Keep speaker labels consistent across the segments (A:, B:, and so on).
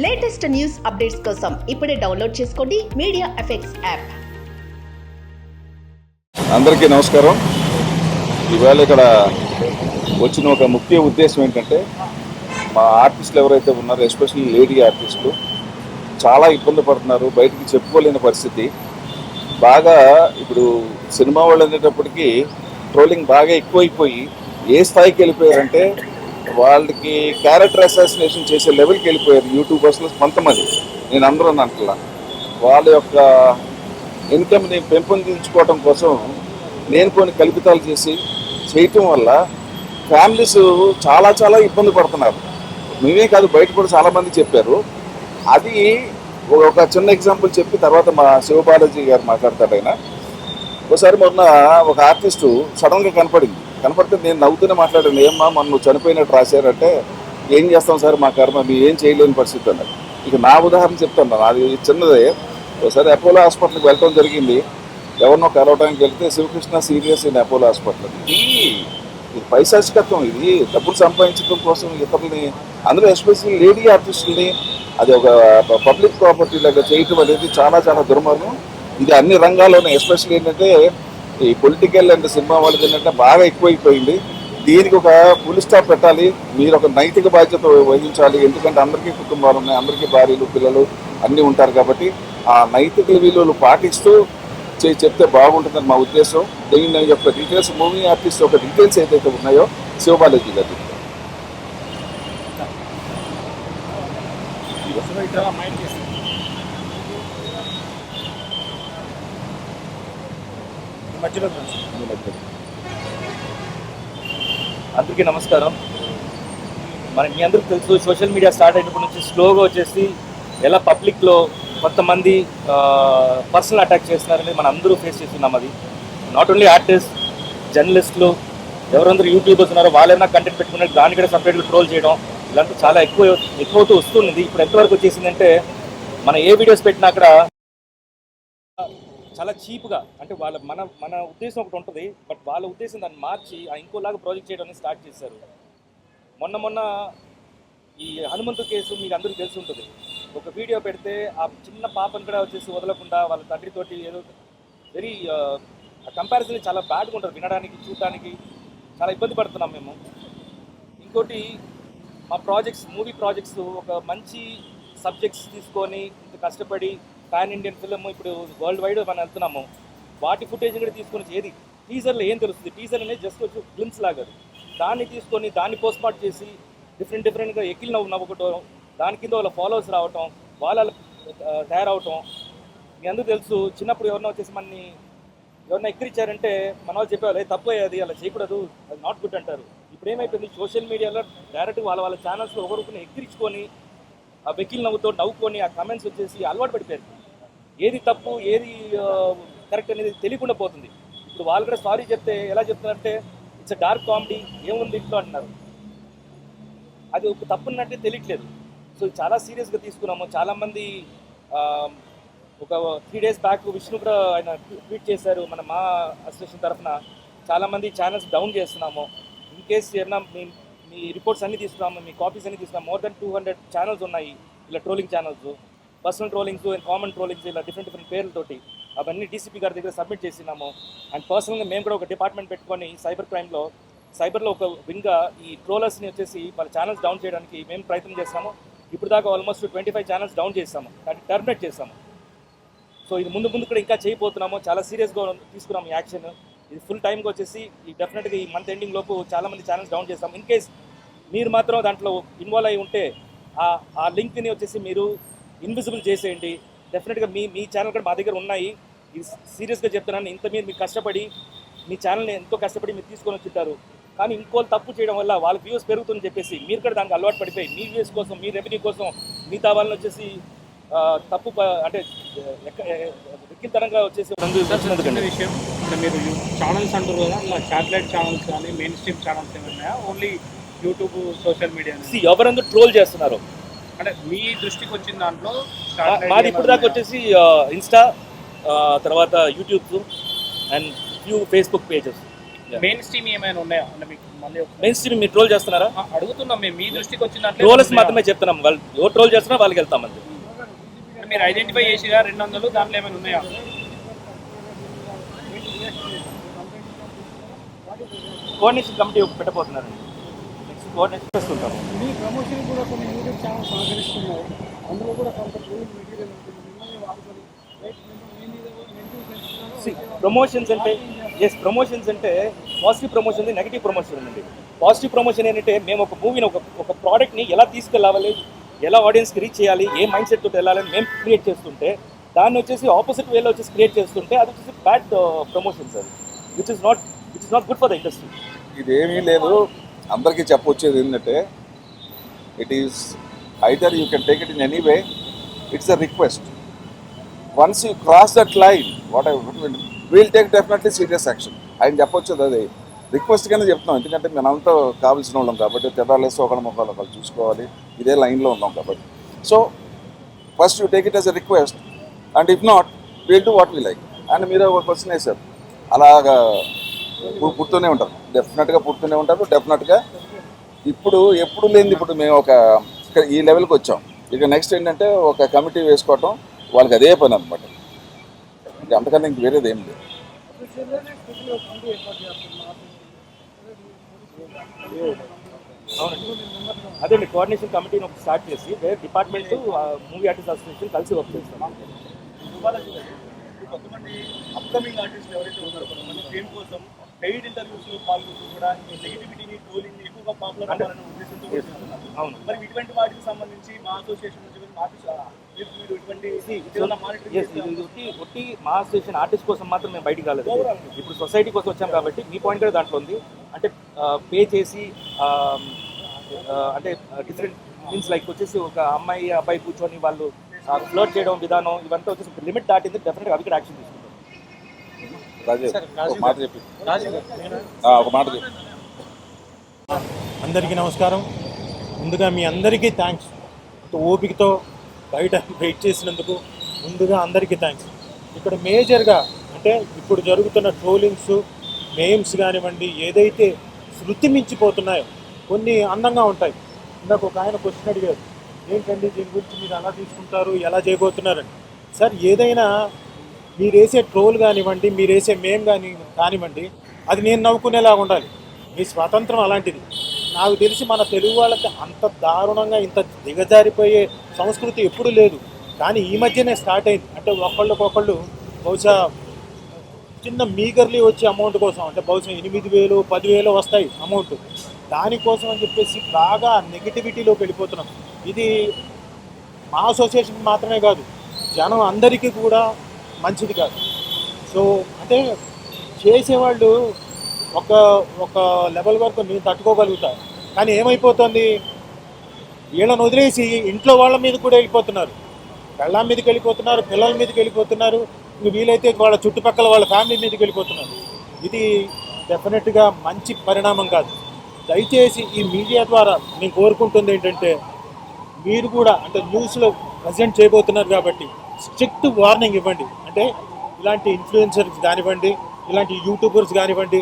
A: Latest news updates కోసం ఇప్పుడే download చేసుకోండి మీడియా ఎఫెక్ట్స్ యాప్.
B: అందరికీ నమస్కారం. ఇవాళ ఇక్కడ వచ్చిన ఒక ముఖ్య ఉద్దేశం ఏంటంటే, మా ఆర్టిస్టులు ఎవరైతే ఉన్నారో, ఎస్పెషల్లీ లేడీ ఆర్టిస్టులు చాలా ఇబ్బంది పడుతున్నారు, బయటికి చెప్పుకోలేని పరిస్థితి. బాగా ఇప్పుడు సినిమా వాళ్ళు అనేటప్పటికీ ట్రోలింగ్ బాగా ఎక్కువైపోయి ఏ స్థాయికి వెళ్ళిపోయారంటే, వాళ్ళకి క్యారెక్టర్ అసాసినేషన్ చేసే లెవెల్కి వెళ్ళిపోయారు యూట్యూబర్స్లో కొంతమంది. నేను అందరూ అంటలా, వాళ్ళ యొక్క ఇన్కమ్ని పెంపొందించుకోవడం కోసం నేను కొన్ని కల్పితాలు చేయటం వల్ల ఫ్యామిలీస్ చాలా చాలా ఇబ్బంది పడుతున్నారు. మేమే కాదు, బయట కూడా చాలామంది చెప్పారు. అది ఒక చిన్న ఎగ్జాంపుల్ చెప్పి తర్వాత మా శివబాలాజీ గారు మాట్లాడతాడు. ఆయన ఒకసారి మొన్న ఒక ఆర్టిస్టు సడన్గా కనపడితే నేను నవ్వుతూనే మాట్లాడాను, ఏమ్మా మొన్న నువ్వు చనిపోయినట్టు రాశారంటే, ఏం చేస్తాం సార్ మా కర్మ, మీ ఏం చేయలేని పరిస్థితి అన్నారు. ఇక నా ఉదాహరణ చెప్తాను, అది చిన్నదే. ఒకసారి అపోలో హాస్పిటల్కి వెళ్ళడం జరిగింది. ఎవరినో కలవడానికి వెళ్తే, Sivakrishna serious in Apollo hospital. ఇది పైశాచికత్వం, ఇది డబ్బులు సంపాదించడం కోసం ఇతరులని, అందులో ఎస్పెషల్లీ లేడీ ఆర్టిస్టులని అది ఒక పబ్లిక్ ప్రాపర్టీ లాగా చేయటం అనేది చాలా చాలా దుర్మార్గం. ఇది అన్ని రంగాల్లోనే, ఎస్పెషల్లీ ఏంటంటే ఈ పొలిటికల్ అండ్ సినిమా వాళ్ళది ఏంటంటే బాగా ఎక్కువైపోయింది. దీనికి ఒక ఫుల్ స్టాప్ పెట్టాలి. మీరు ఒక నైతిక బాధ్యత వహించాలి. ఎందుకంటే అందరికీ కుటుంబాలు ఉన్నాయి, అందరికీ భార్యలు పిల్లలు అన్నీ ఉంటారు. కాబట్టి ఆ నైతిక విలువలు పాటిస్తూ చెప్తే బాగుంటుందని మా ఉద్దేశం. దీని యొక్క డీటెయిల్స్, మూవీ ఆర్టిస్ట్ యొక్క డీటెయిల్స్ ఏదైతే ఉన్నాయో శివబాలాజీ గారు
C: అందరికీ నమస్కారం. మీ అందరికీ తెలుసు, సోషల్ మీడియా స్టార్ట్ అయినప్పటి నుంచి స్లోగా వచ్చేసి ఎలా పబ్లిక్లో కొంతమంది పర్సనల్ అటాక్ చేస్తున్నారని మనం అందరూ ఫేస్ చేస్తున్నాం. అది నాట్ ఓన్లీ ఆర్టిస్ట్, జర్నలిస్టులు, ఎవరందరూ యూట్యూబర్స్ ఉన్నారో వాళ్ళైనా కంటెంట్ పెట్టుకున్నారు, దాన్ని కూడా సపరేట్గా ట్రోల్ చేయడం ఇలాంటివి చాలా ఎక్కువవుతూ వస్తుంది. ఇప్పుడు ఎంతవరకు వచ్చేసిందంటే, మనం ఏ వీడియోస్ పెట్టినా అక్కడ చాలా చీప్గా, అంటే మన ఉద్దేశం ఒకటి ఉంటుంది, బట్ వాళ్ళ ఉద్దేశం దాన్ని మార్చి ఇంకోలాగా ప్రాజెక్ట్ చేయడానికి స్టార్ట్ చేశారు. మొన్న ఈ హనుమంతు కేసు మీకు అందరికీ తెలిసి ఉంటుంది. ఒక వీడియో పెడితే ఆ చిన్న పాపను కూడా వచ్చేసి వదలకుండా వాళ్ళ తండ్రితోటి ఏదో వెరీ కంపారిజన్ చాలా బ్యాడ్గా ఉంటుంది, వినడానికి చూడడానికి చాలా ఇబ్బంది పడుతున్నాం మేము. ఇంకోటి, మా మూవీ ప్రాజెక్ట్స్ ఒక మంచి సబ్జెక్ట్స్ తీసుకొని ఇంత కష్టపడి పాన్ ఇండియన్ ఫిల్మ్ ఇప్పుడు వరల్డ్ వైడ్ మనం వెళ్తున్నాము. వాటి ఫుటేజ్ కూడా తీసుకొని ఏది టీజర్లో ఏం తెలుస్తుంది? టీజర్ అనేది జస్ట్ వచ్చి గ్లిమ్స్ లాగా, దాన్ని తీసుకొని దాన్ని పోస్ట్మార్ట్ చేసి డిఫరెంట్గా ఎక్కిల్ నవ్వుకోవటం, దాని కింద వాళ్ళ ఫాలోవర్స్ రావటం, వాళ్ళ తయారవటం. మీ అందరూ తెలుసు, చిన్నప్పుడు ఎవరన్నా వచ్చేసి ఎవరన్నా ఎక్కిరిచ్చారంటే మన వాళ్ళు చెప్పేవాళ్ళు, తప్పు అది అలా చేయకూడదు, అది నాట్ గుడ్ అంటారు. ఇప్పుడు ఏమైపోయింది, సోషల్ మీడియాలో డైరెక్ట్గా వాళ్ళ ఛానల్స్లో ఒకరిని ఎక్కిరించుకొని ఆ వెకిల్ నవ్వుకొని ఆ కమెంట్స్ వచ్చేసి అలవాటు పడిపోయారు. ఏది తప్పు ఏది కరెక్ట్ అనేది తెలియకుండా పోతుంది. ఇప్పుడు వాళ్ళు కూడా సారీ చెప్తే ఎలా చెప్తున్నారంటే, ఇట్స్ డార్క్ కామెడీ, ఏముంది ఇంట్లో అంటున్నారు. అది ఒక తప్పున్నట్టే తెలియట్లేదు. సో చాలా సీరియస్గా తీసుకున్నాము. చాలామంది ఒక 3 days బ్యాక్ విష్ణు కూడా ఆయన ట్వీట్ చేశారు, మా అసోసియేషన్ తరఫున చాలామంది ఛానల్స్ డౌన్ చేస్తున్నాము. ఇన్ కేస్ ఏమన్నా మీ రిపోర్ట్స్ అన్నీ తీసుకున్నాము, మీ కాపీస్ అన్నీ తీసుకున్నాము. మోర్ దెన్ 200 ఛానల్స్ ఉన్నాయి ఇలా trolling channels, personal trollings and common trollings, ఇలా డిఫరెంట్ పేర్లతోటి అవన్నీ డీసీపీ గారి దగ్గర సబ్మిట్ చేసినాము. అండ్ పర్సనల్గా మేము కూడా ఒక డిపార్ట్మెంట్ పెట్టుకొని సైబర్లో ఒక వింగ్గా ఈ ట్రోలర్స్ని వచ్చేసి వాళ్ళ ఛానల్స్ డౌన్ చేయడానికి మేము ప్రయత్నం చేస్తాము. ఇప్పుడు దాకా ఆల్మోస్ట్ 25 ఛానల్స్ డౌన్ చేస్తాము, దాన్ని టర్మినేట్ చేస్తాము. సో ఇది ముందు కూడా ఇంకా చేయబోతున్నాము. చాలా సీరియస్గా తీసుకున్నాము ఈ యాక్షన్. ఇది ఫుల్ టైమ్గా వచ్చేసి డెఫినెట్గా ఈ మంత్ ఎండింగ్ లోపు చాలామంది ఛానల్స్ డౌన్ చేస్తాం. ఇన్ కేస్ మీరు మాత్రం దాంట్లో ఇన్వాల్వ్ అయి ఉంటే ఆ లింక్ని వచ్చేసి మీరు ఇన్విజిబుల్ చేసేయండి. డెఫినెట్గా మీ ఛానల్ కూడా మా దగ్గర ఉన్నాయి. ఇది సీరియస్గా చెప్తున్నాను. మీకు కష్టపడి మీ ఛానల్ని ఎంతో కష్టపడి మీరు తీసుకొని వచ్చింటారు, కానీ ఇంకోళ్ళు తప్పు చేయడం వల్ల వాళ్ళ వ్యూస్ పెరుగుతుందని చెప్పేసి మీరు కూడా దానికి అలవాటు పడిపోయి మీ వ్యూస్ కోసం, మీ రెవెన్యూ కోసం మిగతా వాళ్ళని వచ్చేసి తప్పు అంటే వికిల్తనంగా వచ్చేసి
D: విషయం. అంటే మీరు ఛానల్స్ అంటారు కదా, ఇలా శాటిలైట్ ఛానల్స్ కానీ మెయిన్ స్ట్రీమ్ ఛానల్స్ ఏమన్నాయా, ఓన్లీ యూట్యూబ్ సోషల్ మీడియా
C: ఎవరందరూ ట్రోల్ చేస్తున్నారు?
D: అంటే మీ దృష్టికి వచ్చిన దాంట్లో
C: మాది ఇప్పుడు దాకా వచ్చేసి ఇన్స్టా, తర్వాత YouTube and few Facebook pages.
D: Main stream ఏమైనా ఉన్నాయా అంటే మీకు మళ్ళీ
C: మెయిన్ స్ట్రీమ్ మీరు ట్రోల్ చేస్తున్నారా?
D: అడుగుతున్నాం మేము, మీ దృష్టికి వచ్చిన
C: ట్రోల్స్ మాత్రమే చెప్తున్నాం. వాళ్ళు ఎవరు ట్రోల్ చేస్తున్నా వాళ్ళకి వెళ్తామండి.
D: మీరు ఐడెంటిఫై చేసిగా 200 దాంట్లో ఏమైనా ఉన్నాయా?
C: కోఆర్డినేషన్ కమిటీ పెట్టబోతున్నారండి. నెక్స్ట్ కోఆర్డినేషన్ చేస్తుంటాము.
E: మీ ప్రమోషన్ కూడా కొన్ని యూట్యూబ్ ఛానల్ సహకరిస్తున్నాయి. అందులో కూడా కొంత ట్రోల్ మెటీరియల్ ఉంటుంది. మిమ్మల్ని వాడుకొని
C: ప్రమోషన్స్ అంటే ప్రమోషన్స్ అంటే పాజిటివ్ ప్రమోషన్, నెగిటివ్ ప్రమోషన్ ఉందండి. పాజిటివ్ ప్రమోషన్ ఏంటంటే మేము ఒక మూవీని ఒక ప్రోడక్ట్ని ఎలా తీసుకెళ్ళాలి, ఎలా ఆడియన్స్కి రీచ్ చేయాలి, ఏ మైండ్ సెట్ తోటి వెళ్ళాలని మేము క్రియేట్ చేస్తుంటే, దాన్ని వచ్చేసి ఆపోజిట్ వేలో వచ్చేసి క్రియేట్ చేస్తుంటే అది వచ్చేసి బ్యాడ్ ప్రమోషన్స్. అది which is not good for the industry.
B: ఇదేమీ లేదు, అందరికీ చెప్పొచ్చేది ఏంటంటే it is either you can take it in any way, it's a request. Once you cross that line what I will take definitely serious action. ఆయన చెప్పొచ్చేది అది రిక్వెస్ట్గానే చెప్తున్నాం, ఎందుకంటే మనంతా కావాల్సిన వాళ్ళం కాబట్టి తెదాలేసి ఒకళ్ళు చూసుకోవాలి, ఇదే లైన్లో ఉన్నాం కాబట్టి. So first you take it as a request and if not will do what we like. And మీరు ఒక క్వశ్చన్ వేశారు, అలాగా పుడుతూనే ఉంటారు, డెఫినెట్గా పుడుతూనే ఉంటారు. డెఫినెట్గా ఇప్పుడు ఎప్పుడు లేనిది ఇప్పుడు మేము ఈ లెవెల్కి వచ్చాం. ఇక నెక్స్ట్ ఏంటంటే ఒక కమిటీ వేసుకోవటం, వాళ్ళకి అదే పని అనమాట. ఇంకా అంతకన్నా ఇంక వేరేది ఏం లేదు.
C: అవునండి, అదే మీ కోఆర్డినేషన్ కమిటీని ఒకటి స్టార్ట్ చేసి వేరే డిపార్ట్మెంట్ మూవీ ఆర్టిస్ట్ అసోసియేషన్ కలిసి వర్క్ చేస్తాం.
F: కొంతమంది అప్కమింగ్ ఆర్టిస్టులు ఎవరైతే ఉన్నారో కొంతమంది ఫేమ్ కోసం పెయిడ్ ఇంటర్వ్యూస్లో పాల్గొంటూ కూడా ఈ నెగిటివిటీని ట్రోలింగ్ ఎక్కువగా పాపులర్ అవ్వాలనే ఉద్దేశంతో చేస్తున్నారు.
C: అవును,
F: మరి ఇటువంటి వాటికి సంబంధించి మా అసోసియేషన్ నుంచి మీరు ఇటువంటి
C: ఒట్టి మా అసోసియేషన్ ఆర్టిస్ట్ కోసం మాత్రం మేము బయటికి రాలేదు. ఇప్పుడు సొసైటీ కోసం వచ్చాం కాబట్టి మీ పాయింట్ కూడా దాంట్లో ఉంది. అంటే పే చేసి అంటే డిఫరెంట్ మీన్స్ లైక్ వచ్చేసి ఒక అమ్మాయి అబ్బాయి కూర్చొని వాళ్ళు ఫ్లోట్ చేయడం విధానం ఇవంతా వచ్చేసి లిమిట్ దాటింది. డెఫినెట్గా అవి కూడా యాక్షన్ తీసుకుంటాం.
B: ఒక మాట చెప్పి
G: అందరికీ నమస్కారం. ముందుగా మీ అందరికీ థ్యాంక్స్. ఓపికతో బయట వెయిట్ చేసినందుకు ముందుగా అందరికీ థ్యాంక్స్. ఇక్కడ మేజర్గా అంటే ఇప్పుడు జరుగుతున్న ట్రోలింగ్స్, మేమ్స్ కానివ్వండి, ఏదైతే శృతి మించిపోతున్నాయో కొన్ని అందంగా ఉంటాయి. ఇందాక ఒక ఆయన క్వశ్చన్ అడిగారు, ఏంటండి దీని గురించి మీరు అలా తీసుకుంటారు, ఎలా చేయబోతున్నారని. సార్, ఏదైనా మీరు వేసే ట్రోల్ కానివ్వండి, మీరు వేసే మేమ్ కానివ్వండి, అది నేను నవ్వుకునేలాగా ఉండాలి. మీ స్వాతంత్రం అలాంటిది. నాకు తెలిసి మన తెలుగు వాళ్ళకి అంత దారుణంగా ఇంత దిగజారిపోయే సంస్కృతి ఎప్పుడూ లేదు. కానీ ఈ మధ్యనే స్టార్ట్ అయింది. అంటే ఒకళ్ళు బహుశా చిన్న మీగర్లీ వచ్చే అమౌంట్ కోసం, అంటే బహుశా 8,000 10,000 వస్తాయి అమౌంట్, దానికోసం అని చెప్పేసి బాగా నెగిటివిటీలోకి వెళ్ళిపోతున్నాం. ఇది మా అసోసియేషన్ మాత్రమే కాదు, జనం అందరికీ కూడా మంచిది కాదు. సో అంటే చేసేవాళ్ళు ఒక లెవెల్ వరకు నేను తట్టుకోగలుగుతాను. కానీ ఏమైపోతుంది, వీళ్ళని వదిలేసి ఇంట్లో వాళ్ళ మీద కూడా వెళ్ళిపోతున్నారు, పెళ్ళాం మీదకి వెళ్ళిపోతున్నారు, పిల్లల మీదకి వెళ్ళిపోతున్నారు, వీలైతే వాళ్ళ చుట్టుపక్కల వాళ్ళ ఫ్యామిలీ మీదకి వెళ్ళిపోతున్నారు. ఇది డెఫినెట్గా మంచి పరిణామం కాదు. దయచేసి ఈ మీడియా ద్వారా నేను కోరుకుంటుంది ఏంటంటే, మీరు కూడా అంటే న్యూస్లో ప్రజెంట్ చేయబోతున్నారు కాబట్టి స్ట్రిక్ట్ వార్నింగ్ ఇవ్వండి. అంటే ఇలాంటి ఇన్ఫ్లుయెన్సర్స్ కానివ్వండి, ఇలాంటి యూట్యూబర్స్ కానివ్వండి,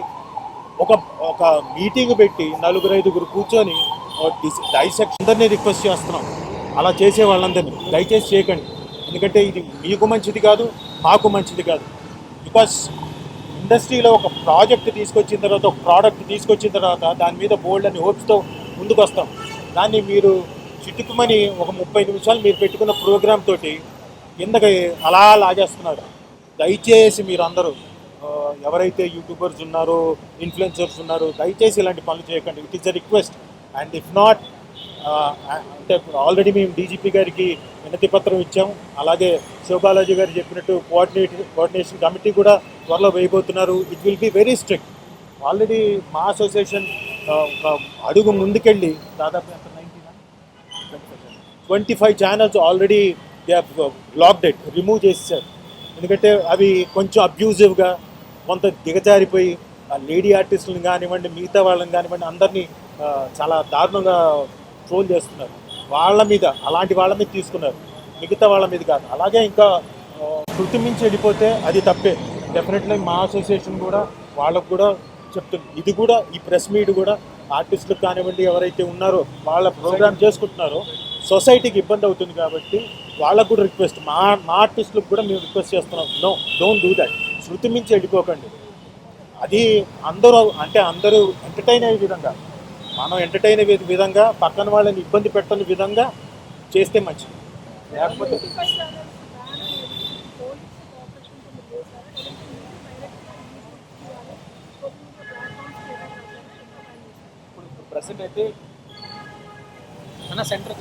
G: ఒక మీటింగ్ పెట్టి 4-5 కూర్చొని డైసెక్ట్ అందరినీ రిక్వెస్ట్ చేస్తున్నాం. అలా చేసే వాళ్ళందరినీ దయచేసి చేయకండి. ఎందుకంటే ఇది మీకు మంచిది కాదు, మాకు మంచిది కాదు. బికాస్ ఇండస్ట్రీలో ఒక ప్రాజెక్ట్ తీసుకొచ్చిన తర్వాత, ఒక ప్రోడక్ట్ తీసుకొచ్చిన తర్వాత దాని మీద బోల్డ్ అని హోప్స్తో ముందుకు వస్తాం. దాన్ని మీరు చిట్టుకుమని ఒక 30 నిమిషాలు మీరు పెట్టుకున్న ప్రోగ్రామ్ తోటి కిందకి అలా లాగేస్తున్నారు. దయచేసి మీరు అందరూ ఎవరైతే యూట్యూబర్స్ ఉన్నారో, ఇన్ఫ్లుయెన్సర్స్ ఉన్నారో, దయచేసి ఇలాంటి పనులు చేయకండి. It is a request. And if not అంటే ఆల్రెడీ మేము డీజీపీ గారికి వినతి పత్రం ఇచ్చాము. అలాగే శివబాలాజీ గారు చెప్పినట్టు కోఆర్డినేషన్ కమిటీ కూడా త్వరలో వేయబోతున్నారు. It will be very strict. Already మా అసోసియేషన్ ఒక అడుగు ముందుకెళ్ళి దాదాపు 25 channels already they have blocked it, remove చేసేసారు. ఎందుకంటే అవి కొంచెం అబ్యూజివ్గా, కొంత దిగజారిపోయి లేడీ ఆర్టిస్టులను కానివ్వండి, మిగతా వాళ్ళని కానివ్వండి, అందరినీ చాలా దారుణంగా ట్రోల్ చేస్తున్నారు. అలాంటి వాళ్ళ మీద తీసుకున్నారు, మిగతా వాళ్ళ మీద కాదు. అలాగే ఇంకా శృతి మించి వెళ్ళిపోతే అది తప్పే. డెఫినెట్లీ మా అసోసియేషన్ కూడా వాళ్ళకు కూడా చెప్తుంది. ఇది కూడా ఈ ప్రెస్ మీట్ కూడా ఆర్టిస్టులకు కానివ్వండి, ఎవరైతే ఉన్నారో వాళ్ళ ప్రోగ్రామ్ చేసుకుంటున్నారో సొసైటీకి ఇబ్బంది అవుతుంది కాబట్టి వాళ్ళకు కూడా రిక్వెస్ట్, మా ఆర్టిస్టులకు కూడా మేము రిక్వెస్ట్ చేస్తున్నాం, నో డోంట్ డూ దట్. శృతి మించి వెళ్ళిపోకండి. అది అందరూ ఎంటర్టైన్ అయ్యే విధంగా, మనం ఎంటర్టైన్ అయ్యే విధంగా, పక్కన వాళ్ళని ఇబ్బంది పెట్టని విధంగా చేస్తే మంచిది.
C: లేకపోతే ఇప్పుడు ప్రెసెంట్ అయితే
D: సెంటర్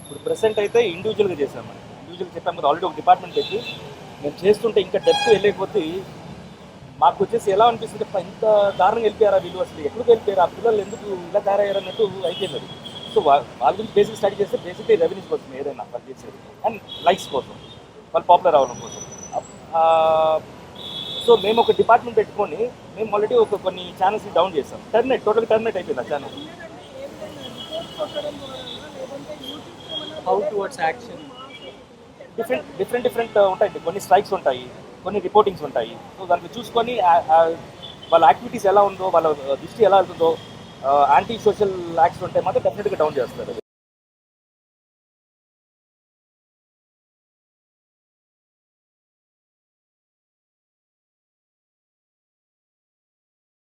C: ఇప్పుడు ప్రెసెంట్ అయితే ఇండివిజువల్గా చేసామండి. ఇండివిజువల్ చెప్పాము కదా, ఆల్రెడీ ఒక డిపార్ట్మెంట్ పెట్టి మేము చేస్తుంటే ఇంకా డెప్త్ వెళ్ళకపోతే మాకు వచ్చేసి ఎలా అనిపిస్తుంది, ఇంత దారుణంగా వెళ్ళిపోయారా వీళ్ళు, అసలు ఎక్కడికి వెళ్ళిపోయారు, ఆ పిల్లలు ఎందుకు ఇలా తయారయ్యారు అన్నట్టు అయిపోయింది అది. సో వాళ్ళ గురించి బేసిక్ స్టడీ చేస్తే బేసిక్లీ రెవెన్యూస్ కోసం ఏదైనా వాళ్ళు చేసేది, అండ్ లైక్స్ కోసం, వాళ్ళు పాపులర్ అవ్వడం కోసం. సో మేము ఒక డిపార్ట్మెంట్ పెట్టుకొని మేము ఆల్రెడీ కొన్ని ఛానల్స్ డౌన్ చేస్తాం. టోటల్గా టర్మినేట్ అయిపోయింది ఆ channel.
D: How towards action
C: different ఉంటాయి. కొన్ని స్ట్రైక్స్ ఉంటాయి, కొన్ని రిపోర్టింగ్స్ ఉంటాయి. సో దానికి చూసుకొని వాళ్ళ యాక్టివిటీస్ ఎలా ఉందో, వాళ్ళ దృష్టి ఎలా వెళ్తుందో, యాంటీ సోషల్ యాక్ట్స్ ఉంటే మాత్రం డెఫినెట్గా డౌన్ చేస్తారు.